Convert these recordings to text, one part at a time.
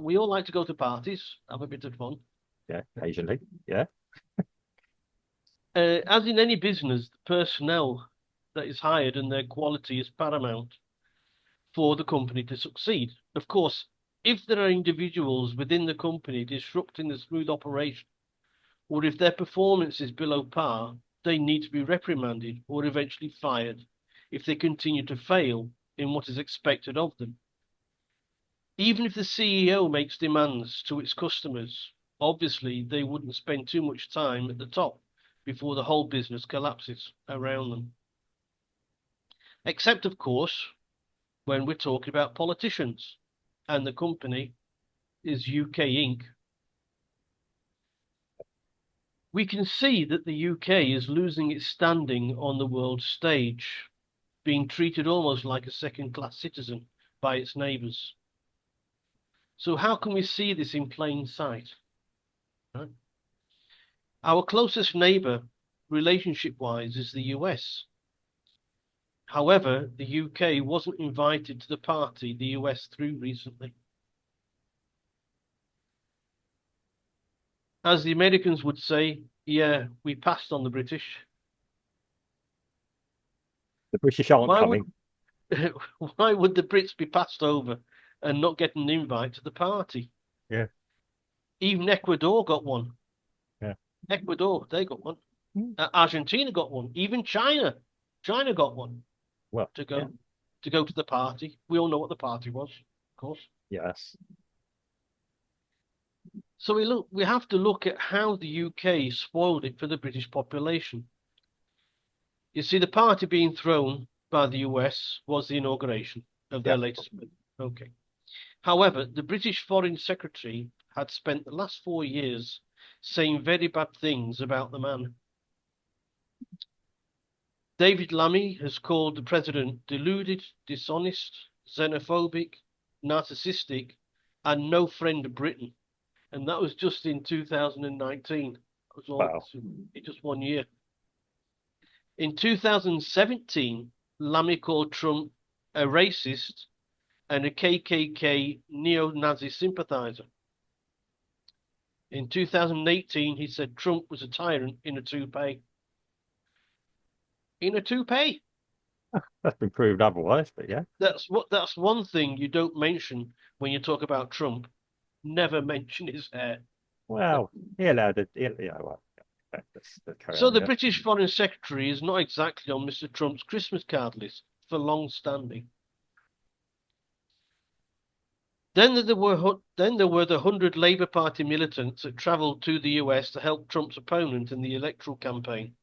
We all like to go to parties, have a bit of fun. Yeah, occasionally. Yeah. As in any business, the personnel that is hired and their quality is paramount for the company to succeed. Of course, if there are individuals within the company disrupting the smooth operation, or if their performance is below par, they need to be reprimanded or eventually fired if they continue to fail in what is expected of them. Even if the CEO makes demands to its customers, obviously they wouldn't spend too much time at the top before the whole business collapses around them. Except, of course, when we're talking about politicians, and the company is UK Inc. We can see that the UK is losing its standing on the world stage, being treated almost like a second-class citizen by its neighbours. So how can we see this in plain sight? Right? Our closest neighbour, relationship-wise, is the US. However, the UK wasn't invited to the party the US threw recently. As the Americans would say, yeah, we passed on the British. The British aren't Why would coming. why would the Brits be passed over and not get an invite to the party? Yeah. Even Ecuador got one. Yeah. Ecuador, they got one. Mm. Argentina got one. Even China got one Well, to yeah. go to the party. We all know what the party was, of course. Yes. So we have to look at how the UK spoiled it for the British population. You see, the party being thrown by the US was the inauguration of Yeah. their latest bill. Okay. However, the British Foreign Secretary had spent the last 4 years saying very bad things about the man. David Lammy has called the president deluded, dishonest, xenophobic, narcissistic, and no friend of Britain. And that was just in 2019. That was all Wow. in just 1 year. In 2017, Lammy called Trump a racist and a KKK neo-Nazi sympathizer. In 2018, he said Trump was a tyrant in a toupee. In a toupee. That's been proved otherwise, but yeah. That's one thing you don't mention when you talk about Trump. Never mention his hair. Well, he allowed it. Yeah, well, yeah, let's carry So on. the Yeah. British Foreign Secretary is not exactly on Mr. Trump's Christmas card list for long standing. Then there were the 100 Labour Party militants that travelled to the US to help Trump's opponent in the electoral campaign.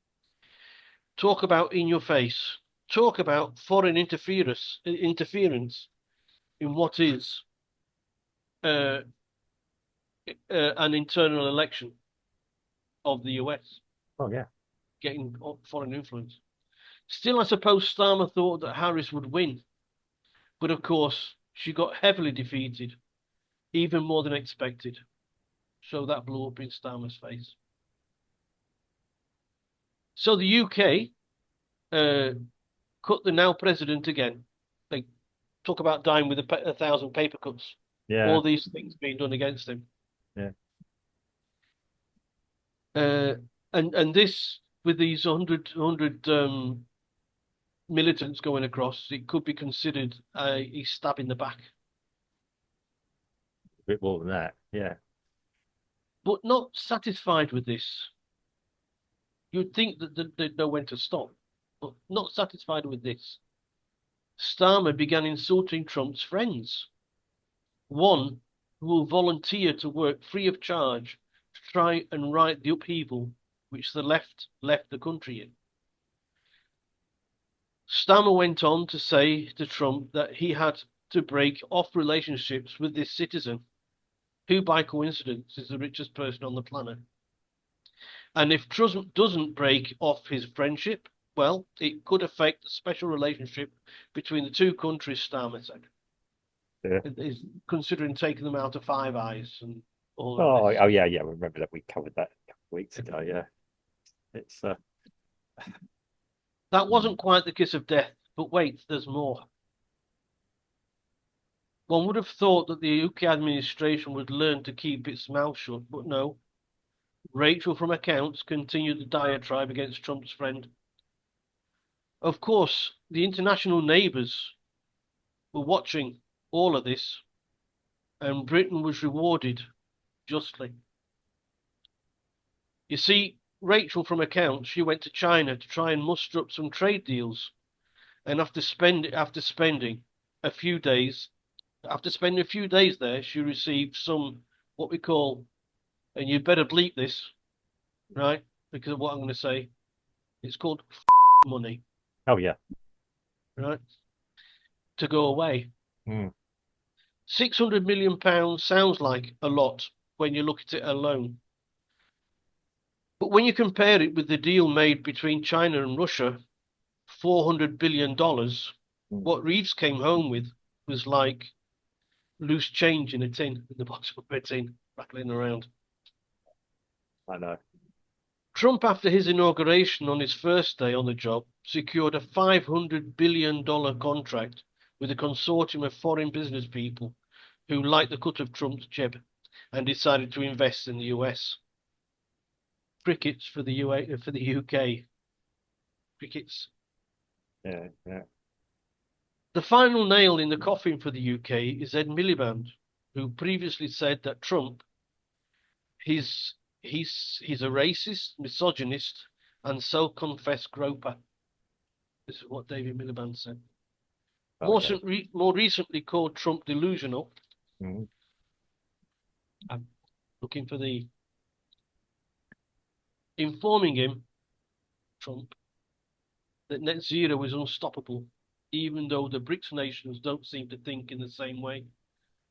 Talk about in your face. Talk about foreign interference in what is uh, an internal election of the US, Oh, yeah. getting foreign influence. Still, I suppose Starmer thought that Harris would win, but of course she got heavily defeated, even more than expected. So that blew up in Starmer's face. So the UK cut the now president again. They talk about dying with a thousand paper cuts. Yeah. All these things being done against him. Yeah. Uh, and this with these 100 militants going across, it could be considered a stab in the back. A bit more than that. Yeah. But not satisfied with this, you'd think that they'd know when to stop. But not satisfied with this, Starmer began insulting Trump's friends. One who will volunteer to work free of charge to try and right the upheaval which the left the country in. Stammer went on to say to Trump that he had to break off relationships with this citizen, who by coincidence is the richest person on the planet. And if Trump doesn't break off his friendship, well, it could affect the special relationship between the two countries, Starmer said. Yeah. It is considering taking them out of Five Eyes and all of Oh, this. oh, yeah, yeah. Remember that we covered that a couple of weeks ago. Yeah. It's That wasn't quite the kiss of death, but wait, there's more. One would have thought that the UK administration would learn to keep its mouth shut, but no. Rachel from accounts continued the diatribe against Trump's friend. Of course, the international neighbours were watching all of this, and Britain was rewarded justly. You see, Rachel from accounts, she went to China to try and muster up some trade deals, and after spending a few days, there, she received some what we call, and you better bleep this, right? Because of what I'm going to say. It's called money, Oh yeah. right? To go away. Mm. £600 million sounds like a lot when you look at it alone. But when you compare it with the deal made between China and Russia, $400 billion, Mm. what Reeves came home with was like loose change in a tin, in the bottom of a tin, rattling around. I know. Trump, after his inauguration on his first day on the job, secured a $500 billion contract with a consortium of foreign business people who liked the cut of Trump's jib and decided to invest in the US. Crickets for the UK. Crickets. Yeah, yeah. The final nail in the coffin for the UK is Ed Miliband, who previously said that Trump, he's a racist, misogynist, and self-confessed groper. This is what David Miliband said. Okay. More recently called Trump delusional. Mm. I'm looking for the informing him, Trump, that net zero is unstoppable, even though the BRICS nations don't seem to think in the same way,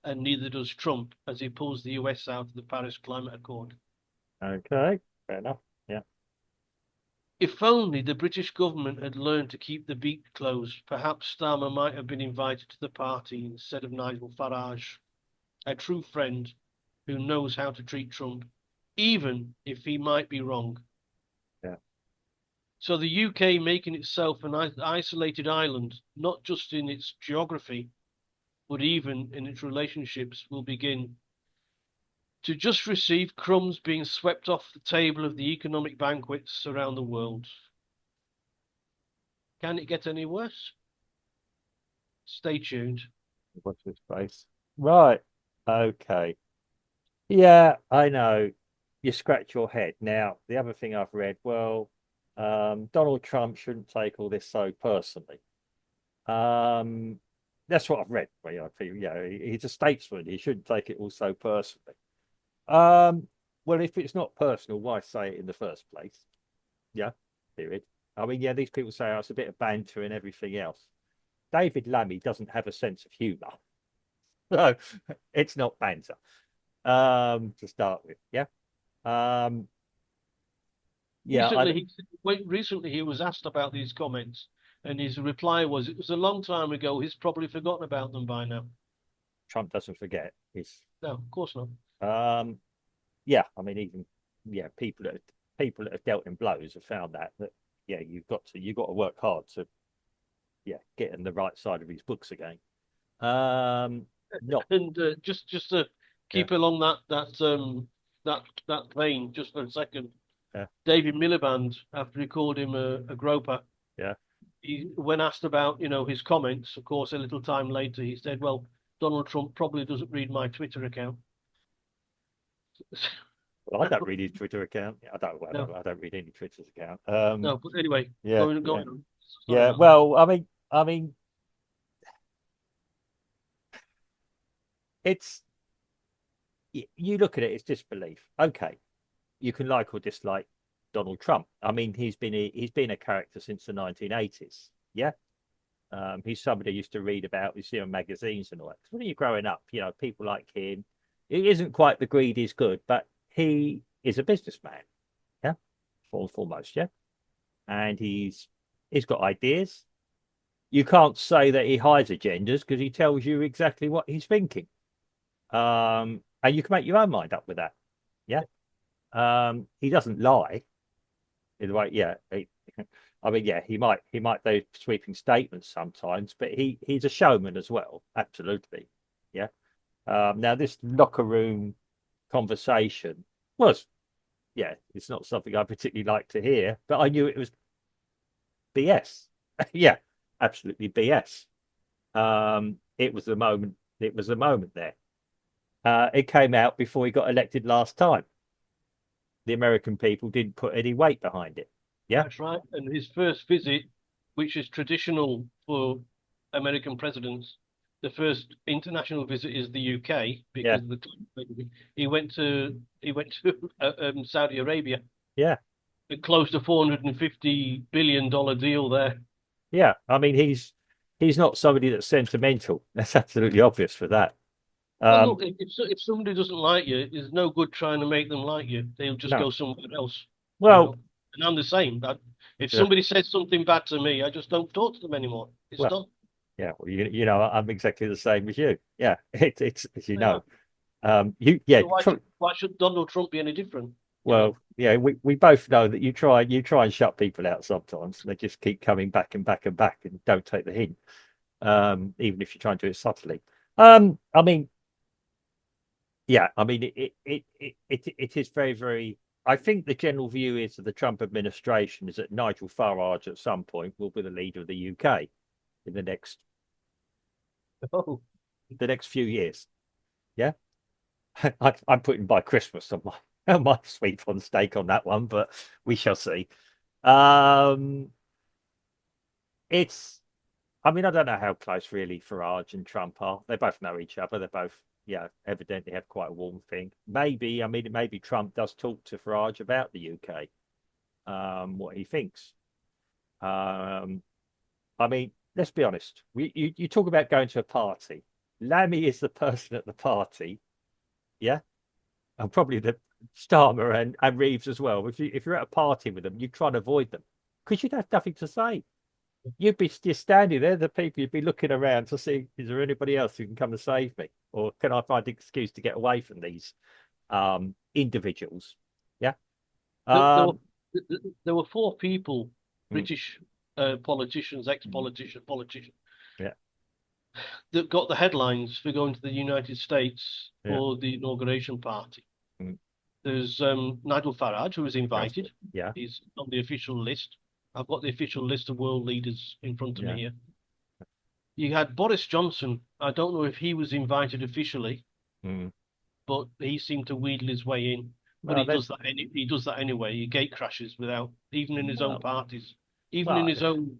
and neither does Trump as he pulls the US out of the Paris Climate Accord. Okay. Fair enough. Yeah. If only the British government had learned to keep the beak closed, perhaps Starmer might have been invited to the party instead of Nigel Farage, a true friend who knows how to treat Trump, even if he might be wrong. Yeah. So the UK making itself an isolated island, not just in its geography, but even in its relationships, will begin to just receive crumbs being swept off the table of the economic banquets around the world. Can it get any worse? Stay tuned. What's his face? Right. Okay. Yeah, I know. You scratch your head. Now, the other thing I've read, well, Donald Trump shouldn't take all this so personally. Um, that's what I've read. Well, yeah, I feel, he's a statesman. He shouldn't take it all so personally. Um, well, if it's not personal, why say it in the first place? Yeah, period. I mean, yeah, these people say, oh, it's a bit of banter and everything else. David Lammy doesn't have a sense of humor. So it's not banter. To start with. Yeah. Um, yeah, Recently he was asked about these comments, and his reply was, "It was a long time ago. He's probably forgotten about them by now." Trump doesn't forget. He's No, of course not. yeah, I mean, even people that have dealt in blows have found that yeah, you've got to work hard to get in the right side of his books again. Not And just to yeah, keep along that vein, just for a second, yeah, David Miliband, after he called him a groper, yeah. when asked about his comments, of course, a little time later, he said, "Well, Donald Trump probably doesn't read my Twitter account." Well, I don't read his Twitter account. No, I don't read any Twitter's account. no. But anyway, Yeah, going yeah, on. Sorry yeah. about that. Well, I mean, it's you look at it, it's disbelief. Okay, you can like or dislike Donald Trump. I mean, he's been a character since the 1980s. Yeah. He's somebody I used to read about, you see on magazines and all that. 'Cause when you're growing up, people like him. He isn't quite the greed is good, but he is a businessman. Yeah, foremost, yeah. And he's got ideas. You can't say that he hides agendas because he tells you exactly what he's thinking. And you can make your own mind up with that. Yeah. He doesn't lie in the way, yeah. I mean, yeah, he might do sweeping statements sometimes, but he's a showman as well. Absolutely. Yeah. Now this locker room conversation was, yeah, it's not something I particularly like to hear, but I knew it was BS. Yeah, absolutely BS. It was the moment. It was the moment there. It came out before he got elected last time. The American people didn't put any weight behind it. Yeah, That's right. And his first visit, which is traditional for American presidents, the first international visit is the UK yeah, because of the he went to Saudi Arabia. yeah, It closed a $450 billion deal there. yeah. I mean, he's not somebody that's sentimental. That's absolutely obvious for that. Well, Um, look, if somebody doesn't like you, there's no good trying to make them like you. They'll just no. go somewhere else, you Well, know. And I'm the same. If yeah, somebody says something bad to me, I just don't talk to them anymore. It's well, done. yeah. Well, you know, I'm exactly the same as you. Yeah, it's as you Yeah. know. You, yeah. So why should Donald Trump be any different? You know, Well, yeah, we both know that you try and shut people out sometimes. They just keep coming back and back and back and don't take the hint. Even if you try and do it subtly. I mean, yeah, I mean it is very, very I think the general view is of the Trump administration is that Nigel Farage at some point will be the leader of the UK in oh, the next few years. Yeah. I'm putting by Christmas on my on my sweet on stake on that one, but we shall see. Um, it's, I mean, I don't know how close really Farage and Trump are. They both know each other. They both, yeah, evidently have quite a warm thing. Maybe, I mean, maybe Trump does talk to Farage about the UK, what he thinks. Um, I mean, let's be honest. You talk about going to a party. Lammy is the person at the party, yeah, and probably the Starmer and Reeves as well. If you're at a party with them, you try and avoid them because you'd have nothing to say. You'd be just standing there, the people, you'd be looking around to see, is there anybody else who can come and save me? Or can I find an excuse to get away from these individuals? Yeah. there, there were Um, there were four people, mm, British politicians, mm, politicians, yeah, that got the headlines for going to the United States yeah. for the inauguration party. Mm, There's Nigel Farage, who was that's good. invited. Yeah, He's on the official list. I've got the official list of world leaders in front of me yeah. here. You had Boris Johnson. I don't know if he was invited officially, Mm. but he seemed to wheedle his way in. But Well, they, he does that anyway. He gate crashes without even in his own well, parties, even in well, his own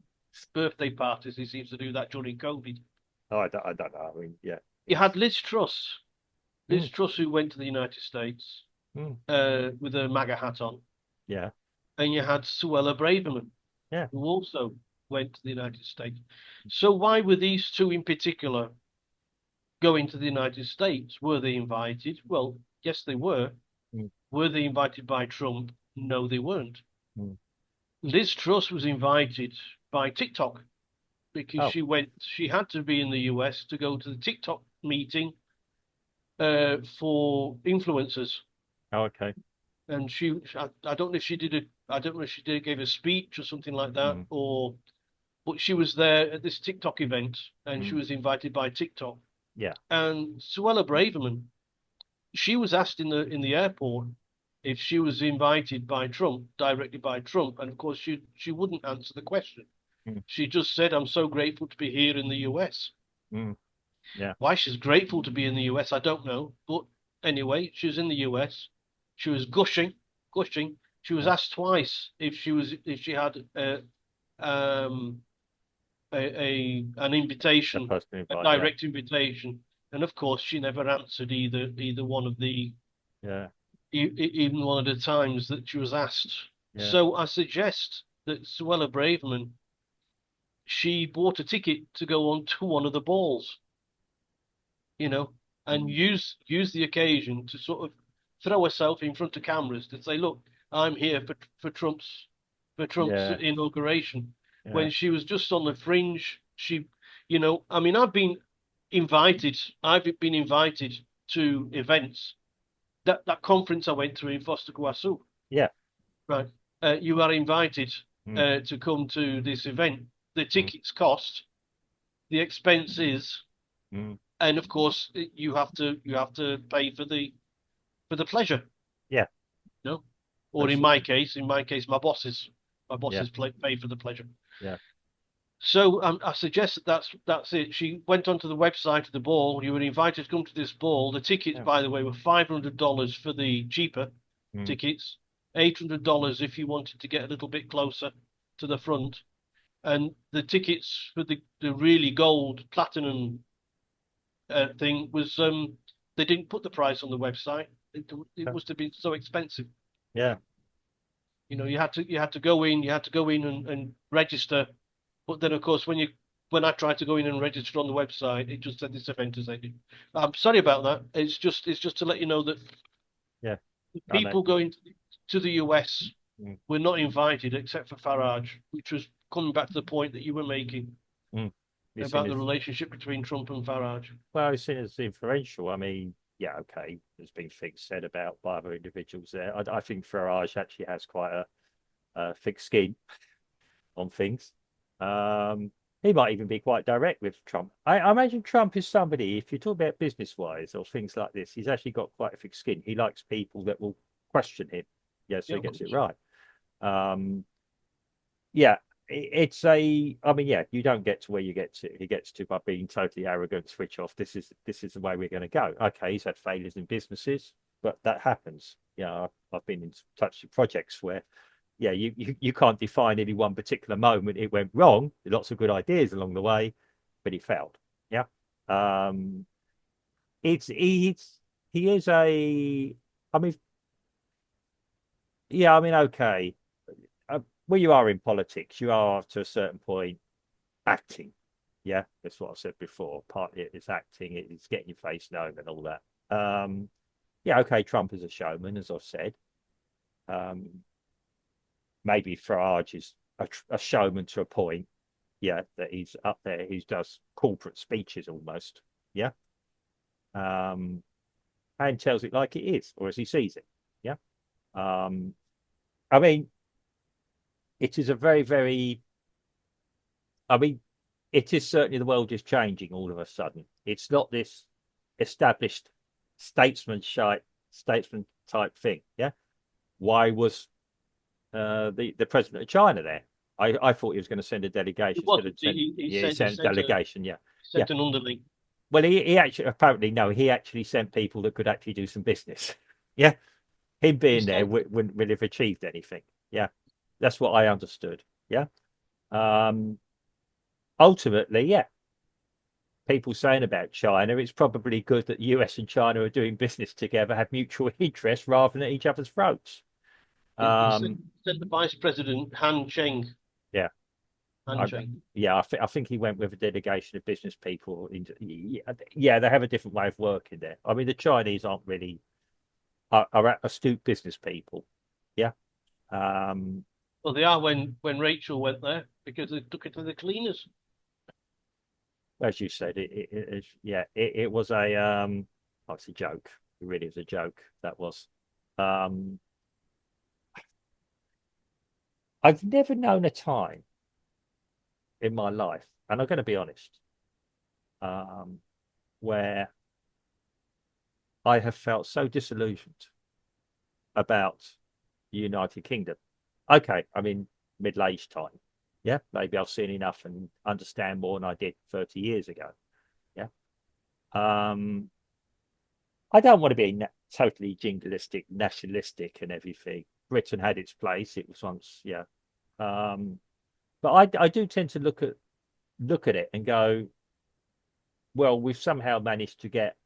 birthday parties. He seems to do that during COVID. I don't know. I mean, yeah, You had it's, Liz Truss, mm, Who went to the United States mm, with a MAGA hat on, yeah, and you had Suella Braverman, yeah. who also went to the United States. So why were these two in particular going to the United States? Were they invited? Well, yes, they were. Mm, Were they invited by Trump? No, they weren't. mm. Liz Truss was invited by TikTok because Oh, she had to be in the US to go to the TikTok meeting for influencers. oh, okay. And I don't know if she did I don't know if she did gave a speech or something like that, Mm, but she was there at this TikTok event and she mm, was invited by TikTok. yeah, And Suella Braverman, she was asked in the airport if she was invited by Trump, directly by Trump, and of course she wouldn't answer the question. mm, She just said, "I'm so grateful to be here in the US." mm, yeah, Why she's grateful to be in the US, I don't know. But anyway, she was in the US. She was gushing. She was yeah. asked twice if she had um, an A invitation, person a invite, yeah, direct invitation, and of course she never answered either one of the yeah, even one of the times that she was asked. yeah. So I suggest that Suella Braverman she bought a ticket to go on to one of the balls, you know, and Mm, use the occasion to sort of throw herself in front of cameras to say, "Look, I'm here for Trump's yeah, inauguration." yeah. When she was just on the fringe, I mean, I've been invited to events. That conference I went to in Foster Guasu, Yeah. right? You are invited Mm, to come to this event. The mm, tickets cost. The expense is mm. and of course you have to pay for the pleasure, Yeah, you know. Or that's in my case, my yeah, bosses pay for the pleasure. yeah, So I suggest that that's it. She went onto the website of the ball. You were invited to come to this ball. The tickets, yeah. by the way, were $500 for the cheaper Mm, tickets, $800 if you wanted to get a little bit closer to the front, and the tickets for the really gold platinum thing was they didn't put the price on the website. It yeah, must have been so expensive. yeah, You know, you had to go in, you had to go in and register. But then, of course, when I tried to go in and register on the website, it just said this event is ended. I'm sorry about that. It's just to let you know that yeah. I know. people going to the US Mm, were not invited except for Farage, which was coming back to the point that you were making mm. It's seen about the as relationship between Trump and Farage. well, it's seen as influential. I mean, yeah, okay. There's been things said about by other individuals there. I think Farage actually has quite a thick skin on things. Um, he might even be quite direct with Trump. I imagine Trump is somebody, if you talk about business wise or things like this, he's actually got quite a thick skin. He likes people that will question him. Yeah, so Yeah, he of gets it course. right. Um, yeah, it's a. I mean, yeah, you don't get to where you get to. He gets to by being totally arrogant, switch off. This is the way we're going to go. Okay, he's had failures in businesses, but that happens. Yeah, I've been in touch with projects where yeah, you can't define any one particular moment it went wrong. Lots of good ideas along the way, but it failed. Yeah. Um, it's he is a. I mean, yeah. I mean, okay. Where you are in politics, you are to a certain point acting. Yeah, that's what I said before. Partly it's acting, it's getting your face known and all that. Yeah, okay. Trump is a showman, as I've said. Um, maybe Farage is a showman to a point. Yeah, that he's up there. He does corporate speeches almost. Yeah, um, and tells it like it is, or as he sees it. Yeah. Um, I mean, it is a very, very. I mean, it is certainly the world is changing all of a sudden. It's not this established statesman type thing. Yeah. Why was the president of China there? I thought he was going to send a delegation It instead of wasn't. send yeah he He sent a delegation. Yeah, yeah. sent an underling. Well, he actually apparently no, he actually sent people that could actually do some business. Yeah, him He being there sent wouldn't really have achieved anything. Yeah, that's what I understood. Yeah, um, ultimately, yeah, people saying about China, it's probably good that the US and China are doing business together, have mutual interests rather than at each other's throats. he Um, sent the vice president yeah, Han I, Cheng. yeah, I think he went with a delegation of business people. Yeah, they have a different way of working there. I mean, the Chinese aren't really are astute business people. Yeah. Um, Well, they are when Rachel went there because they took it to the cleaners. as you said, yeah, it was a oh, it's a joke. It really is a joke. That was. Um, I've never known a time in my life, and I'm going to be honest, um, where I have felt so disillusioned about the United Kingdom. Okay, I mean middle-aged time. Yeah, maybe I've seen enough and understand more than I did 30 years ago. Yeah. Um, I don't want to be totally jingoistic, nationalistic, and everything. Britain had its place; it was once, yeah. Um, but I do tend to look at it and go, well, we've somehow managed to get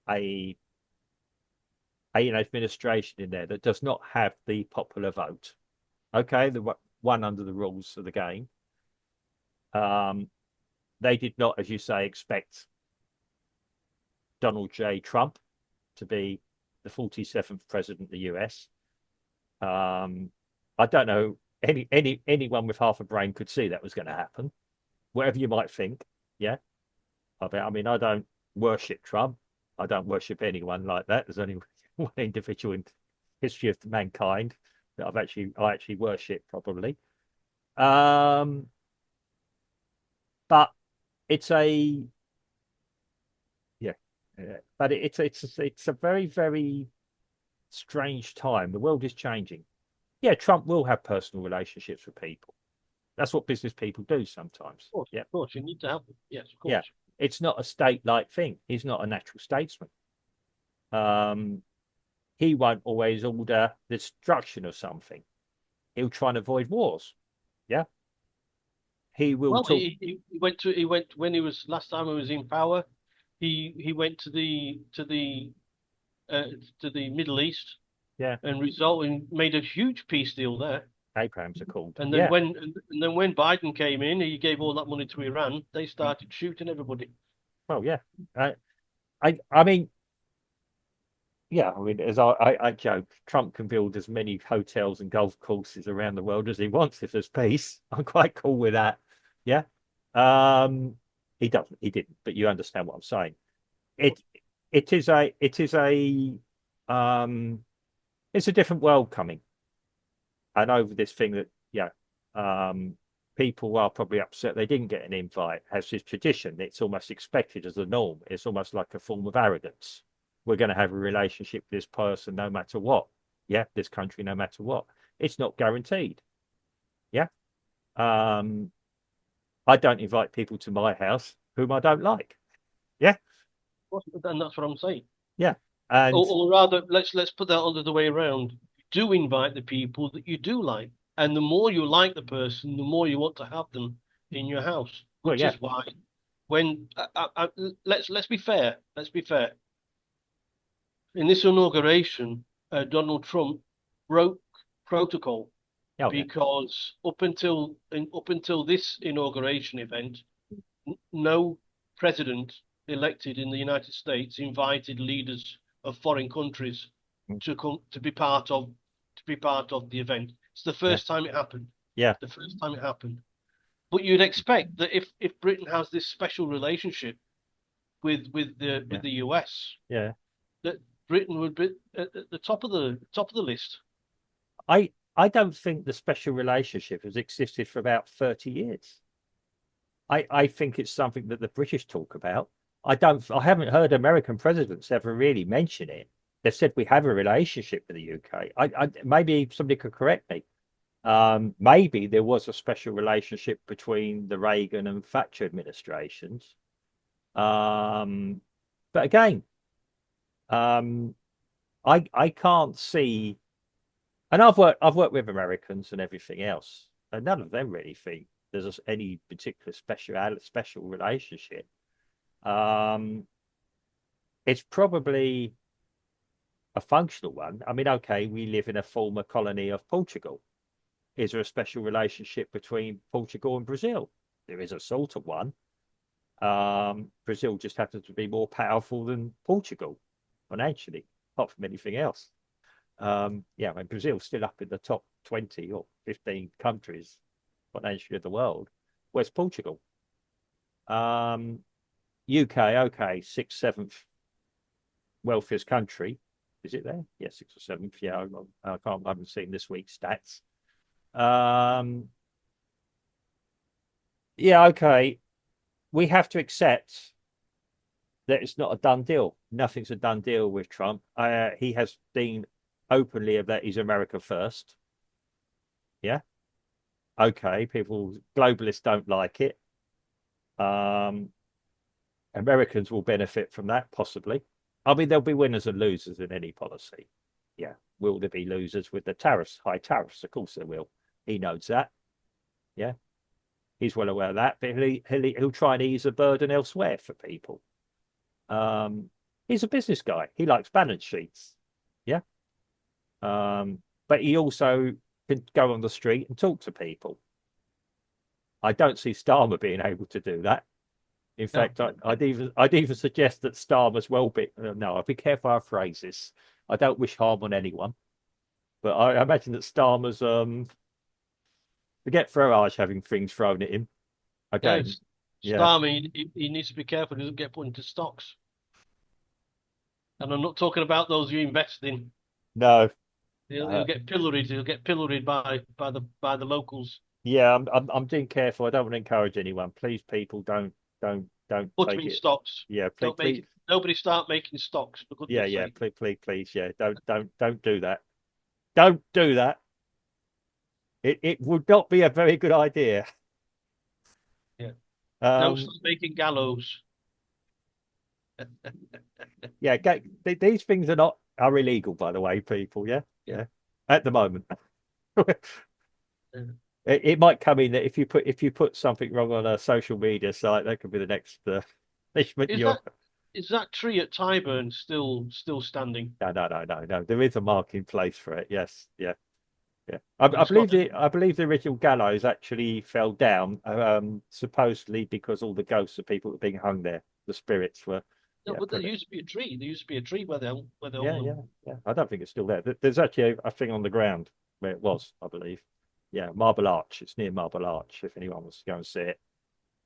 a an administration in there that does not have the popular vote. Okay, the one under the rules of the game. Um, they did not, as you say, expect Donald J. Trump to be the 47th president of the US. Um, I don't know anyone with half a brain could see that was going to happen. Whatever you might think, yeah. I mean, I don't worship Trump. I don't worship anyone like that. There's only one individual in history of mankind that I actually worship probably. Um, but it's a But it's a very, very strange time. The world is changing. Yeah, Trump will have personal relationships with people. That's what business people do sometimes. Yeah, Of course, you need to have them. Yes, of yeah. course. It's not a state-like thing. He's not a natural statesman. Um, he won't always order the destruction of something. He'll try and avoid wars. Yeah, he will Well, talk. he went when he was last time he was in power. He went uh, to the Middle East Yeah, and result and made a huge peace deal there. Abrahams are called. And then Yeah, when Biden came in, he gave all that money to Iran. They started shooting everybody. well, yeah. I mean, yeah. I mean, as I joke, Trump can build as many hotels and golf courses around the world as he wants if there's peace. I'm quite cool with that. Yeah. Um, he doesn't. He didn't. But you understand what I'm saying. It it is a um it's a different world coming. And over this thing that, yeah, um, people are probably upset they didn't get an invite, as is tradition. It's almost expected as a norm. It's almost like a form of arrogance. We're going to have a relationship with this person no matter what. Yeah, this country no matter what. It's not guaranteed. Yeah. Um, I don't invite people to my house whom I don't like. Yeah. And that's what I'm saying. Yeah. And Or rather, let's put that other way around. Do invite the people that you do like, and the more you like the person, the more you want to have them in your house. well, Which yeah, is why, when let's be fair. Let's be fair. In this inauguration, Donald Trump broke protocol oh yeah, because up until this inauguration event, no president elected in the United States invited leaders of foreign countries mm, to come to be part of the event. It's the yeah, first time it happened. yeah, The first time it happened. But you'd expect that if Britain has this special relationship yeah, with the US, yeah. that Britain would be at the top of the list. I don't think the special relationship has existed for about 30 years. I think it's something that the British talk about. I haven't heard American presidents ever really mention it. They've said we have a relationship with the UK. Maybe somebody could correct me. Maybe there was a special relationship between the Reagan and Thatcher administrations. Um, but again, um, I can't see, and I've worked with Americans and everything else, and none of them really think there's any particular special relationship. Um, it's probably a functional one. I mean, okay, we live in a former colony of Portugal. Is there a special relationship between Portugal and Brazil? There is a sort of one. Brazil just happens to be more powerful than Portugal financially, apart from anything else. Yeah, I mean, Brazil's still up in the top 20 or 15 countries financially of the world. Where's Portugal? Um, UK, okay, sixth, seventh wealthiest country. Is it there? Yeah, sixth or seventh. Yeah, I haven't seen this week's stats. Um, yeah, okay. We have to accept that it's not a done deal. Nothing's a done deal with Trump. He has been openly that he's America first. Yeah. Okay. People, globalists don't like it. Um, Americans will benefit from that, possibly. I mean, there'll be winners and losers in any policy. Yeah. Will there be losers with the tariffs, high tariffs? Of course there will. He knows that. Yeah. He's well aware of that, but he'll try and ease the burden elsewhere for people. Um, he's a business guy. He likes balance sheets. Yeah. But he also can go on the street and talk to people. I don't see Starmer being able to do that. In Yeah, fact, I'd even suggest that Starmer's well be no, I'll be careful how I phrase this. I don't wish harm on anyone, but I imagine that Starmer's forget Farage having things thrown at him yeah. again. Yeah, Starmy, he needs to be careful he doesn't get put into stocks. And I'm not talking about those you invest in. no, He'll uh, get pilloried. He'll get pilloried by the locals. yeah, I'm being careful. I don't want to encourage anyone. Please, people, don't Put him take in it. stocks. Yeah, Don't make please, it. Nobody start making stocks, for Yeah, goodness yeah. sake. Please. Yeah. Don't do that. Don't do that. It would not be a very good idea. Yeah. No, Um, start making gallows. yeah. These things are illegal, by the way, people. Yeah, yeah. At the moment, it might come in that if you put something wrong on a social media site, that could be the next punishment. Is that is that tree at Tyburn still standing? No. There is a mark in place for it. Yes, yeah. Yeah, But I it's not. believe the original gallows actually fell down, supposedly because all the ghosts of people that were being hung there, the spirits were, No, yeah, but there used to be a tree. There used to be a tree where they yeah, hung yeah, them. yeah. I don't think it's still there. There's actually a thing on the ground where it was, I believe. Yeah, Marble Arch. It's near Marble Arch. If anyone wants to go and see it,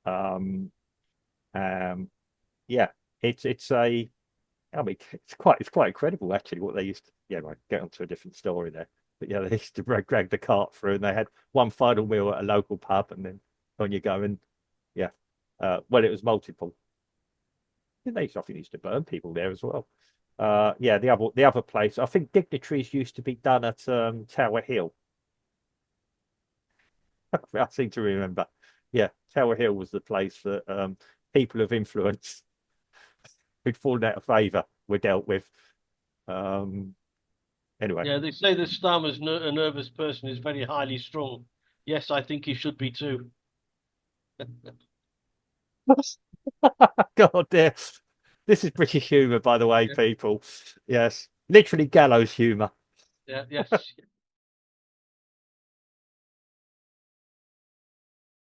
um, um, yeah, it's a. I mean, it's quite incredible actually what they used to. Yeah, right, get onto a different story there. But yeah, they used to drag the cart through, and they had one final meal at a local pub, and then on you go, and yeah, well, it was multiple. They often used to burn people there as well. Yeah, the other place, I think dignitaries used to be done at Tower Hill. I seem to remember. Yeah, Tower Hill was the place that people of influence who'd fallen out of favour were dealt with. Um, anyway. Yeah, they say the Starmer's a nervous person is very highly strung. Yes, I think he should be too. God dear. This is British humour, by the way, Yeah, people. Yes. Literally gallows humour. yeah, yes.